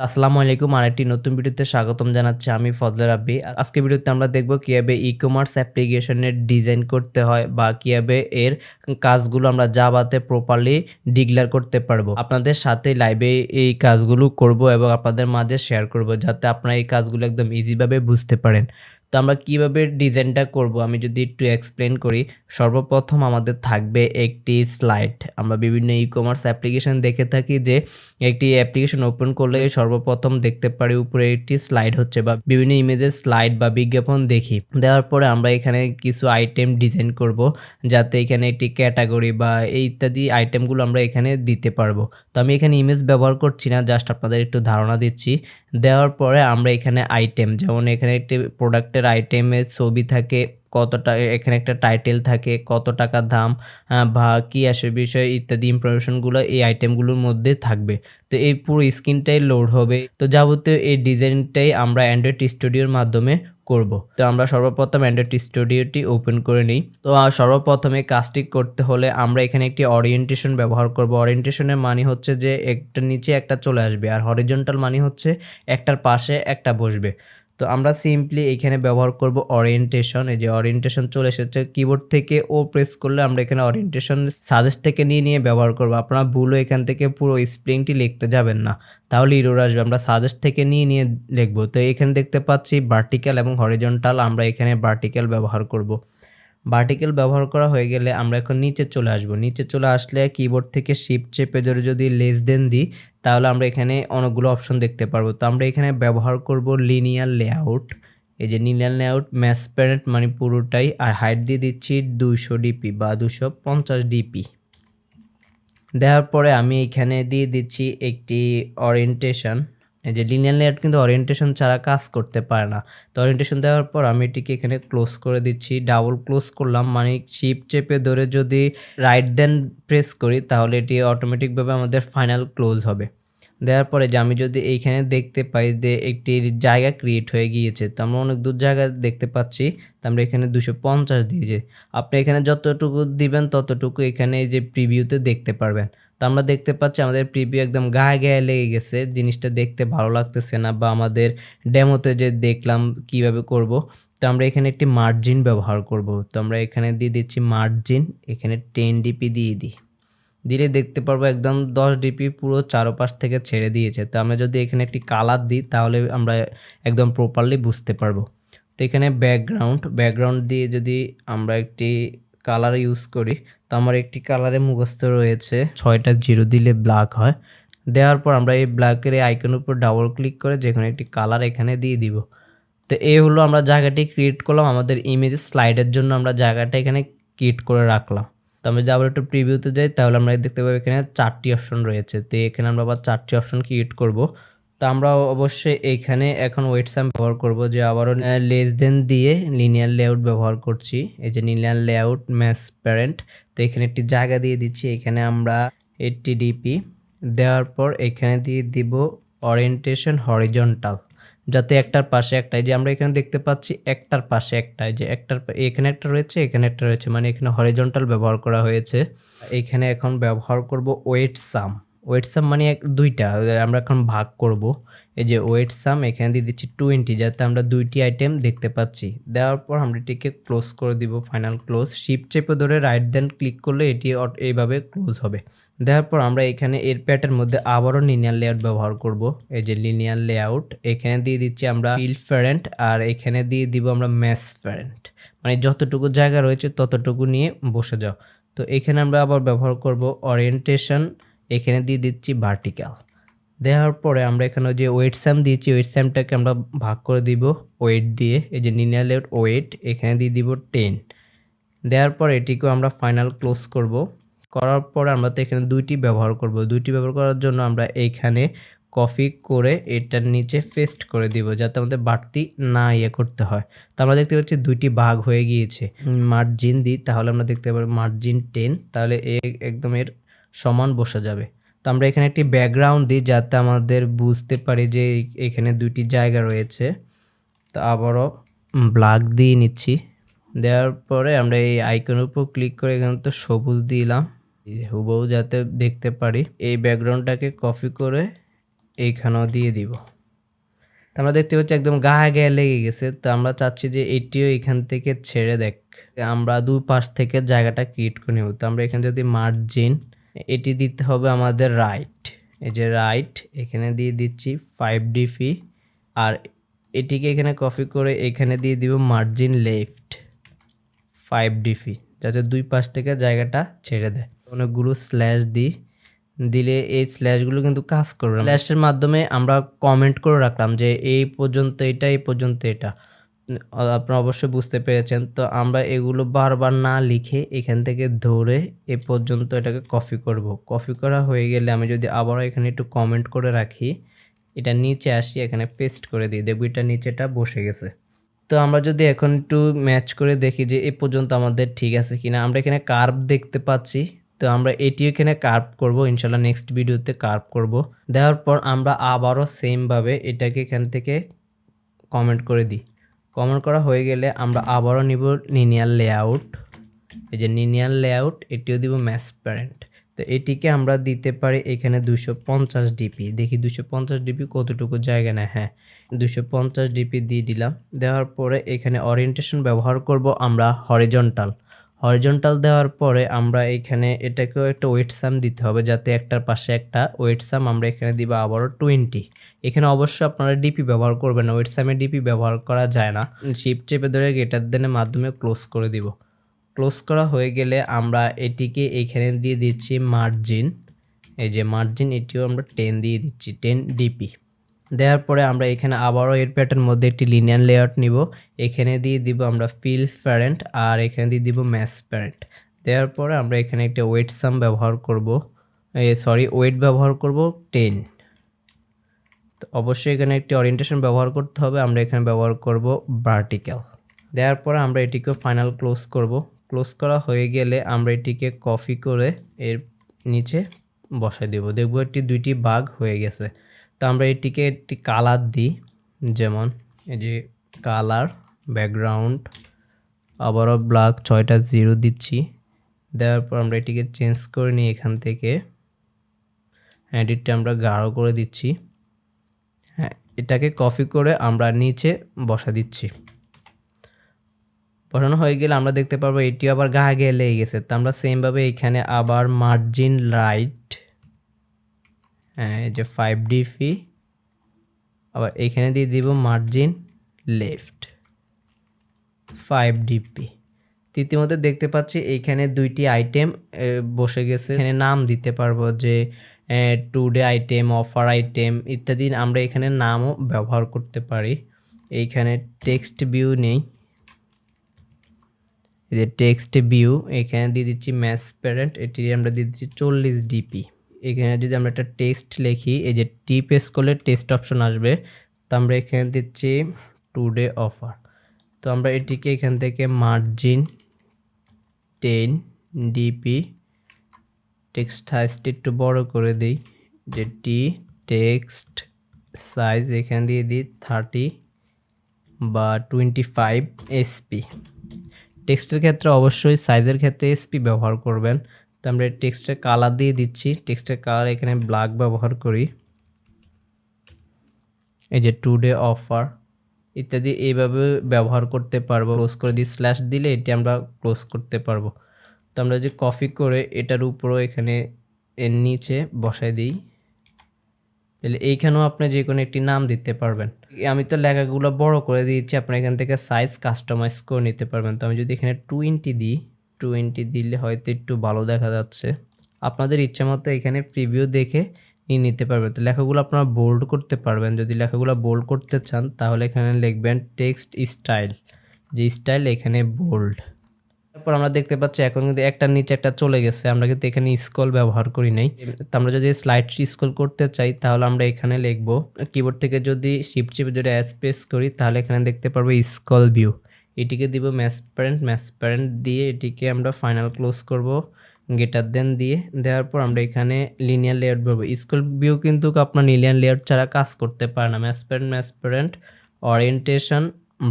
আসসালামু আলাইকুম। আরেকটি নতুন ভিডিওতে স্বাগতম জানাচ্ছি আমি ফজলে রাব্বি। আজকে ভিডিওতে আমরা দেখব কিভাবে ই-কমার্স অ্যাপ্লিকেশনের ডিজাইন করতে হয় বা কিভাবে এর কাজগুলো আমরা জাভাতে প্রপারলি ডিক্লেয়ার করতে পারবো। আপনাদের সাথে লাইভে এই কাজগুলো করব এবং আপনাদের মাঝে শেয়ার করব যাতে আপনারা এই কাজগুলো একদম ইজিভাবে বুঝতে পারেন। তো আমরা কিভাবে ডিজাইনটা করব আমি যদি একটু এক্সপ্লেন করি। সর্বপ্রথম আমাদের থাকবে একটি স্লাইড। আমরা বিভিন্ন ই-কমার্স অ্যাপ্লিকেশন দেখে থাকি যে একটি অ্যাপ্লিকেশন ওপেন করলে সর্বপ্রথম দেখতে পারি উপরে একটি স্লাইড হচ্ছে বা বিভিন্ন ইমেজের স্লাইড বা বিজ্ঞাপন দেখি। দেওয়ার পরে আমরা এখানে কিছু আইটেম ডিজাইন করব যাতে এখানে একটি ক্যাটাগরি বা এই ইত্যাদি আইটেমগুলো আমরা এখানে দিতে পারবো। তো আমি এখানে ইমেজ ব্যবহার করছি না, জাস্ট আপনাদের একটু ধারণা দিচ্ছি। দেওয়ার পরে আমরা এখানে আইটেম, যেমন এখানে একটি প্রোডাক্টের আইটেমের ছবি থাকে, কতটা এখানে একটা টাইটেল থাকে, কত টাকা দাম বা কী আসে বিষয় ইত্যাদি ইনফরমেশনগুলো এই আইটেমগুলোর মধ্যে থাকবে। তো এই পুরো স্ক্রিনটাই লোড হবে। তো যাবতীয় এই ডিজাইনটাই আমরা অ্যান্ড্রয়েড স্টুডিওর মাধ্যমে করব। তো আমরা সর্বপ্রথম অ্যান্ড্রয়েড স্টুডিওটি ওপেন করে নিই। তো সর্বপ্রথমে কাজটি করতে হলে আমরা এখানে একটি ওরিয়েন্টেশন ব্যবহার করব। ওরিয়েন্টেশনের মানে হচ্ছে যে একটা নিচে একটা চলে আসবে, আর হরিজন্টাল মানে হচ্ছে একটার পাশে একটা বসবে। তো আমরা সিম্পলি এখানে ব্যবহার করব ওরিয়েন্টেশন। এই যে ওরিয়েন্টেশন চলে এসেছে, কিবোর্ড থেকে ও প্রেস করলে আমরা এখানে ওরিয়েন্টেশন সাজেস্ট থেকে নিয়ে ব্যবহার করব। আপনারা ভুলও এখান থেকে পুরো স্প্রিংটি লিখতে যাবেন না, তাহলে এরর আসবে। আমরা সাজেস্ট থেকে নিয়ে লিখব। তো এখানে দেখতে পাচ্ছি ভার্টিক্যাল এবং হরিজন্টাল, আমরা এখানে ভার্টিক্যাল ব্যবহার করব। ভার্টিক্যাল ব্যবহার করা হয়ে গেলে আমরা এখন নিচে চলে আসব। নিচে চলে আসলে কিবোর্ড থেকে শিফট চেপে ধরে যদি লেস দেন দিই তাহলে আমরা এখানে অনেকগুলো অপশন দেখতে পারবো। তো আমরা এখানে ব্যবহার করব লিনিয়ার লেআউট। এই যে লিনিয়ার লেআউট ম্যাচ প্যারেন্ট মানে পুরোটাই, আর হাইট দিয়ে দিচ্ছি 200 ডিপি বা 250 ডিপি। দেওয়ার পরে আমি এখানে দিয়ে দিচ্ছি একটি ওরিয়েন্টেশন। এই যে লিনিয়ার লেআউট কিন্তু ওরিয়েন্টেশন ছাড়া কাজ করতে পারে না। তো ওরিয়েন্টেশন দেওয়ার পর আমি এটিকে এখানে ক্লোজ করে দিচ্ছি। ডাবল ক্লোজ করলাম মানে শিফট চেপে ধরে যদি রাইট দেন প্রেস করি তাহলে এটি অটোমেটিকভাবে আমাদের ফাইনাল ক্লোজ হবে। দেওয়ার পরে যে আমি যদি এইখানে দেখতে পাই যে একটি জায়গা ক্রিয়েট হয়ে গিয়েছে, তো আমরা অনেক দূর জায়গা দেখতে পাচ্ছি। তো আমরা এখানে 250 দিয়েছি। আপনি এখানে যতটুকু দিবেন ততটুকু এখানে এই যে প্রিভিউতে দেখতে পারবেন। তো আমরা দেখতে পাচ্ছি আমাদের প্রিভিউ একদম গায়ে গায়ে লেগে গেছে, জিনিসটা দেখতে ভালো লাগতেছে না, বা আমাদের ডেমোতে যে দেখলাম কিভাবে করব। তো আমরা এখানে একটি মার্জিন ব্যবহার করব। তো আমরা এখানে দিয়ে দিচ্ছি মার্জিন, এখানে 10 ডিপি দিয়ে দিই। দিলে দেখতে পারবো একদম 10 ডিপি পুরো চারপাশ থেকে ছেড়ে দিয়েছে। তো আমরা যদি এখানে একটি কালার দিই তাহলে আমরা একদম প্রপারলি বুঝতে পারবো। তো এখানে ব্যাকগ্রাউন্ড দিয়ে যদি আমরা একটি কালার ইউজ করি, তো আমার একটি কালারে মুখস্থ রয়েছে 6টা জিরো দিলে ব্ল্যাক হয়। দেওয়ার পর আমরা এই ব্ল্যাকের এই আইকনের উপর ডাবল ক্লিক করে যেকোনো একটি কালার এখানে দিয়ে দিব। তো এই হলো আমরা জায়গাটি ক্রিয়েট করলাম, আমাদের ইমেজ স্লাইডের জন্য আমরা জায়গাটা এখানে ক্রিয়েট করে রাখলাম। তো আমরা যাবার একটু প্রিভিউতে যাই তাহলে আমরা দেখতে পাবো এখানে 4টি অপশন রয়েছে। তো এখানে আমরা আবার 4টি অপশন ক্রিয়েট করব। তো আমরা অবশ্যই এখানে এখন ওয়েট সাম ব্যবহার করব, যে আবারও লেস দেন দিয়ে লিনিয়ার লেআউট ব্যবহার করছি। এই যে লিনিয়ার লেআউট ম্যাচ প্যারেন্ট। তো এখানে একটি জায়গা দিয়ে দিচ্ছি, এখানে আমরা 80 ডিপি দেওয়ার পর এখানে দিয়ে দিব ওরিয়েন্টেশন হরিজন্টাল, যাতে একটার পাশে একটাই, যে আমরা এখানে দেখতে পাচ্ছি একটার পাশে একটাই, যে একটার এখানে একটা রয়েছে এখানে একটা রয়েছে, মানে এখানে হরিজন্টাল ব্যবহার করা হয়েছে। এখানে এখন ব্যবহার করব ওয়েট সাম। ওয়েট সাম মানে দুইটা আমরা এখন ভাগ করব। এই যে ওয়েট সাম এখানে দিয়ে দিচ্ছি 20, যাতে আমরা দুইটি আইটেম দেখতে পাচ্ছি। দেওয়ার পর আমরা এটিকে ক্লোজ করে দিব, ফাইনাল ক্লোজ। শিফট চেপে ধরে রাইট দেন ক্লিক করলে এটি এইভাবে ক্লোজ হবে। দেওয়ার পর আমরা এখানে এর প্যাটের মধ্যে আবারও লিনিয়ার লেআউট ব্যবহার করব। এই যে লিনিয়ার লেআউট এখানে দিয়ে দিচ্ছি আমরা ফিল প্যারেন্ট, আর এখানে দিয়ে দিব আমরা ম্যাচ প্যারেন্ট, মানে যতটুকু জায়গা রয়েছে ততটুকু নিয়ে বসে যাও। তো এখানে আমরা আবার ব্যবহার করব ওরিয়েন্টেশন, এখানে দিয়ে দিচ্ছি ভার্টিক্যাল। দেওয়ার পরে আমরা এখানে যে ওয়েট সাম দিয়েছি ওয়েট সামটাকে আমরা ভাগ করে দিব ওয়েট দিয়ে। এই যে লিনিয়ার লেআউট ওয়েট এখানে দিয়ে দিব 10। দেওয়ার পর এটিকেও আমরা ফাইনাল ক্লোজ করব। করার পর আমরা তো এখানে দুইটি ব্যবহার করব। দুইটি ব্যবহার করার জন্য আমরা এইখানে কপি করে এটার নিচে পেস্ট করে দিব, যাতে আমাদের বাড়তি না করতে হয়। তো আমরা দেখতে পাচ্ছি দুইটি ভাগ হয়ে গিয়েছে। মার্জিন দিই তাহলে আমরা দেখতে পাবো মার্জিন 10, তাহলে একদম এর সমান বসে যাবে। তো আমরা এখানে একটি ব্যাকগ্রাউন্ড দিই যাতে আমাদের বুঝতে পারি যে এখানে দুইটি জায়গা রয়েছে। তো আবারও ব্ল্যাক দিয়ে নিচ্ছি। দেওয়ার পরে আমরা এই আইকনের উপর ক্লিক করে এখানে তো সবুজ দিলাম হুবহু যাতে দেখতে পারি। এই ব্যাকগ্রাউন্ডটাকে কপি করে এইখানেও দিয়ে দিব। তো আমরা দেখতে পাচ্ছি একদম গায়ে গায়ে লেগে গেছে। তো আমরা চাচ্ছি যে এটিও এখান থেকে ছেড়ে দেখ। আমরা দুই পাশ থেকে জায়গাটা ক্রিয়েট করে নেব। তো আমরা এখানে যদি মার্জিন এটি দিতে হবে আমাদের রাইট, এই যে রাইট এখানে দিয়ে দিচ্ছি 5 dp আর এটিকে এখানে কপি করে এখানে দিয়ে দিব মার্জিন লেফট 5 dp, যাতে দুই পাশ থেকে জায়গাটা ছেড়ে দেয়। অনেকগুলো স্ল্যাশ দিলে এই স্ল্যাশগুলো কিন্তু কাজ করবে। স্ল্যাশের মাধ্যমে আমরা কমেন্ট করে রাখলাম যে এই পর্যন্ত এটা, এই পর্যন্ত এটা। আপনারা অবশ্যই বুঝতে পেরেছেন। তো আমরা এগুলো বারবার না লিখে এখান থেকে ধরে এ পর্যন্ত এটাকে কপি করব। কপি করা হয়ে গেলে আমি যদি আবারও এখানে একটু কমেন্ট করে রাখি, এটা নিচে আসি, এখানে পেস্ট করে দিই, দেখব এটা নিচেটা বসে গেছে। তো আমরা যদি এখন একটু ম্যাচ করে দেখি যে এ পর্যন্ত আমাদের ঠিক আছে কিনা। আমরা এখানে কার্ভ দেখতে পাচ্ছি। তো আমরা এটিও এখানে কার্ভ করব, ইনশাল্লাহ নেক্সট ভিডিওতে কার্ভ করব। দেওয়ার পর আমরা আবারও সেমভাবে এটাকে এখান থেকে কমেন্ট করে দিই। কমেন্ট করা হয়ে গেলে আমরা আবারও নিব লিনিয়ার লেআউট, এই যে লিনিয়ার লেআউট, এটিও দিব ম্যাসপ্যারেন্ট। তো এটিকে আমরা দিতে পারি এখানে 250 dp। দেখি 250 dp কতটুকু জায়গা নেয়। হ্যাঁ, 250 dp দিয়ে দিলাম। দেওয়ার পরে এখানে ওরিয়েন্টেশন ব্যবহার করব আমরা হরিজন্টাল। হরিজন্টাল দেওয়ার পরে আমরা এখানে এটাকেও একটা ওয়েট সাম দিতে হবে, যাতে একটার পাশে একটা ওয়েট সাম আমরা এখানে দিব আবারও 20। এখানে অবশ্যই আপনারা ডিপি ব্যবহার করবেন না, ওয়েট সামে ডিপি ব্যবহার করা যায় না। শিফট চেপে ধরে গ্রেটার দেনের মাধ্যমে ক্লোজ করে দিব। ক্লোজ করা হয়ে গেলে আমরা এটিকে এখানে দিয়ে দিচ্ছি মার্জিন, এই যে মার্জিন, এটিও আমরা 10 দিয়ে দিচ্ছি, 10 dp। দেওয়ার পরে আমরা এখানে আবারও এর প্যাটার্ন মধ্যে একটি লিনিয়ার লেআউট নিব, এখানে দিয়ে দিব আমরা ফিল প্যারেন্ট আর এখানে দিয়ে দিব ম্যাস প্যারেন্ট। দেওয়ার পরে আমরা এখানে একটা ওয়েট সাম ব্যবহার করব, ওয়েট ব্যবহার করব 10। তো অবশ্যই এখানে একটি ওরিয়েন্টেশন ব্যবহার করতে হবে, আমরা এখানে ব্যবহার করব ভার্টিক্যাল। দেওয়ার পরে আমরা এটিকে ফাইনাল ক্লোজ করব। ক্লোজ করা হয়ে গেলে আমরা এটিকে কপি করে এর নিচে বসাই দেব, দেখব একটি দুইটি ভাগ হয়ে গেছে। তো আমরা এটিকে একটি কালার দিই, যেমন এই যে কালার ব্যাকগ্রাউন্ড, আবারও ব্ল্যাক 6টা 0 দিচ্ছি। দেওয়ার পর আমরা এটিকে চেঞ্জ করে নিই, এখান থেকে এডিটটা আমরা গাঢ় করে দিচ্ছি। হ্যাঁ, এটাকে কপি করে আমরা নিচে বসা দিচ্ছি। বসানো হয়ে গেলে আমরা দেখতে পারবো এটি আবার গায়ে গায়ে লেগে গেছে। তো আমরা সেমভাবে এখানে আবার মার্জিন রাইট, হ্যাঁ এই যে 5 dp, আবার এখানে দিয়ে দিব মার্জিন লেফট 5 dp। তৃতীয়ত দেখতে পাচ্ছি এইখানে দুইটি আইটেম বসে গেছে। এখানে নাম দিতে পারবো যে টুডে আইটেম, অফার আইটেম ইত্যাদি, আমরা এখানে নামও ব্যবহার করতে পারি। এইখানে টেক্সট ভিউ নেই, এই যে টেক্সট ভিউ, এখানে দিয়ে দিচ্ছি ম্যাস প্যারেন্ট, এটি আমরা দিয়ে দিচ্ছি 40 dp। এখানে যদি আমরা একটা টেক্সট লিখি, এই যে টি প্রেস করলে টেক্সট অপশন আসবে। তো আমরা এখানে দিচ্ছি টুডে অফার। তো আমরা এটিকে এখান থেকে মার্জিন 10 dp, টেক্সট সাইজটি একটু বড় করে দিই, যে টেক্সট সাইজ এখানে দিয়ে দিই 30 বা 25 sp। টেক্সটের ক্ষেত্রে অবশ্যই সাইজের ক্ষেত্রে এসপি ব্যবহার করবেন। তো আমরা টেক্সটের কালার দিয়ে দিচ্ছি, টেক্সটের কালার এখানে ব্ল্যাক ব্যবহার করি, এই যে টুডে অফার ইত্যাদি এইভাবে ব্যবহার করতে পারবো। ক্লোজ করে দিই, স্ল্যাশ দিলে এটি আমরা ক্লোজ করতে পারবো। তো আমরা যে কপি করে এটার উপরও এখানে এর নিচে বসাই দিই, তাহলে এইখানেও আপনি যে কোনো একটি নাম দিতে পারবেন। আমি তো লেখাগুলো বড় করে দিয়েছি, আপনি এখান থেকে সাইজ কাস্টমাইজ করে নিতে পারবেন। তো আমি যদি এখানে 20 দিই, 20 দিলে হয়তো একটু ভালো দেখা যাচ্ছে। আপনাদের ইচ্ছা মতো এখানে প্রিভিউ দেখে নিয়ে নিতে পারবেন। তো লেখাগুলো আপনারা বোল্ড করতে পারবেন। যদি লেখাগুলো বোল্ড করতে চান তাহলে এখানে লিখবেন টেক্সট স্টাইল, যে স্টাইল এখানে বোল্ড। তারপর আমরা দেখতে পাচ্ছি এখন কিন্তু একটার নিচে একটা চলে গেছে, আমরা কিন্তু এখানে স্ক্রল ব্যবহার করি নাই। তো আমরা যদি স্লাইড স্ক্রল করতে চাই তাহলে আমরা এখানে লিখব, কিবোর্ড থেকে যদি শিফট চেপে যদি প্রেস করি তাহলে এখানে দেখতে পারবো স্ক্রল ভিউ, এটিকে দিব ম্যাসপ্যারেন্ট দিয়ে এটিকে আমরা ফাইনাল ক্লোজ করব গ্রেটার দেন দিয়ে। দেওয়ার পর আমরা এখানে লিনিয়ার লেআউট পাবো। স্ক্রল ভিউ কিন্তু আপনার লিনিয়ার লেআউট ছাড়া কাজ করতে পারে না। ম্যাসপ্যারেন্ট ওরিয়েন্টেশন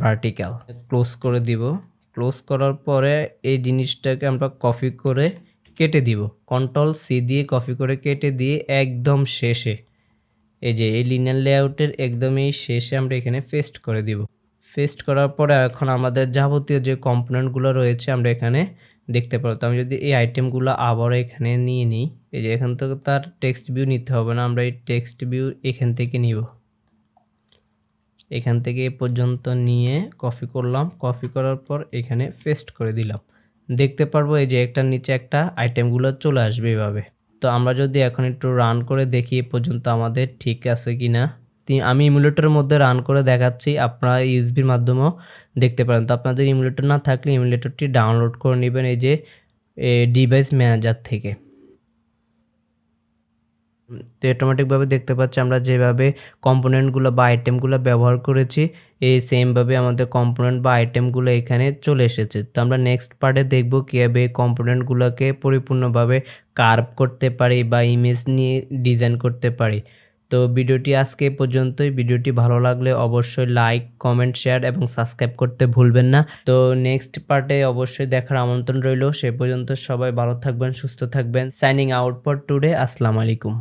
ভার্টিক্যাল ক্লোজ করে দিব। ক্লোজ করার পরে এই জিনিসটাকে আমরা কপি করে কেটে দিব, কন্ট্রোল সি দিয়ে কপি করে কেটে দিয়ে একদম শেষে এই যে এই লিনিয়ার লেআউটের একদমই শেষে আমরা এখানে পেস্ট করে দিব। পেস্ট করার পরে এখন আমাদের যাবতীয় যে কম্পোনেন্টগুলো রয়েছে আমরা এখানে দেখতে পারবো। তো আমি যদি এই আইটেমগুলো আবারও এখানে নিয়ে নিই, এই যে এখান থেকে তার টেক্সট ভিউ নিতে হবে না, আমরা এই টেক্সট ভিউ এখান থেকে নিব। এখান থেকে এ পর্যন্ত নিয়ে কপি করলাম, কপি করার পর এখানে পেস্ট করে দিলাম। দেখতে পারবো এই যে একটার নিচে একটা আইটেমগুলো চলে আসবে এভাবে। তো আমরা যদি এখন একটু রান করে দেখি এ পর্যন্ত আমাদের ঠিক আছে কিনা। আমি ইমুলেটরের মধ্যে রান করে দেখাচ্ছি, আপনারা ইউএসবির মাধ্যমেও দেখতে পারেন। তো আপনাদের ইমুলেটর না থাকলে ইমুলেটরটি ডাউনলোড করে নেবেন এই যে ডিভাইস ম্যানেজার থেকে। তো অটোমেটিকভাবে দেখতে পাচ্ছি আমরা যেভাবে কম্পোনেন্টগুলো বা আইটেমগুলো ব্যবহার করেছি এই সেমভাবে আমাদের কম্পোনেন্ট বা আইটেমগুলো এখানে চলে এসেছে। তো আমরা নেক্সট পার্টে দেখব কীভাবে কম্পোনেন্টগুলোকে পরিপূর্ণভাবে কার্ভ করতে পারি বা ইমেজ নিয়ে ডিজাইন করতে পারি। তো ভিডিওটি আজকে এ পর্যন্তই। ভিডিওটি ভালো লাগলে অবশ্যই লাইক, কমেন্ট, শেয়ার এবং সাবস্ক্রাইব করতে ভুলবেন না। তো নেক্সট পার্টে অবশ্যই দেখার আমন্ত্রণ রইল। সে পর্যন্ত সবাই ভালো থাকবেন, সুস্থ থাকবেন। Signing out for today. আসসালামু আলাইকুম।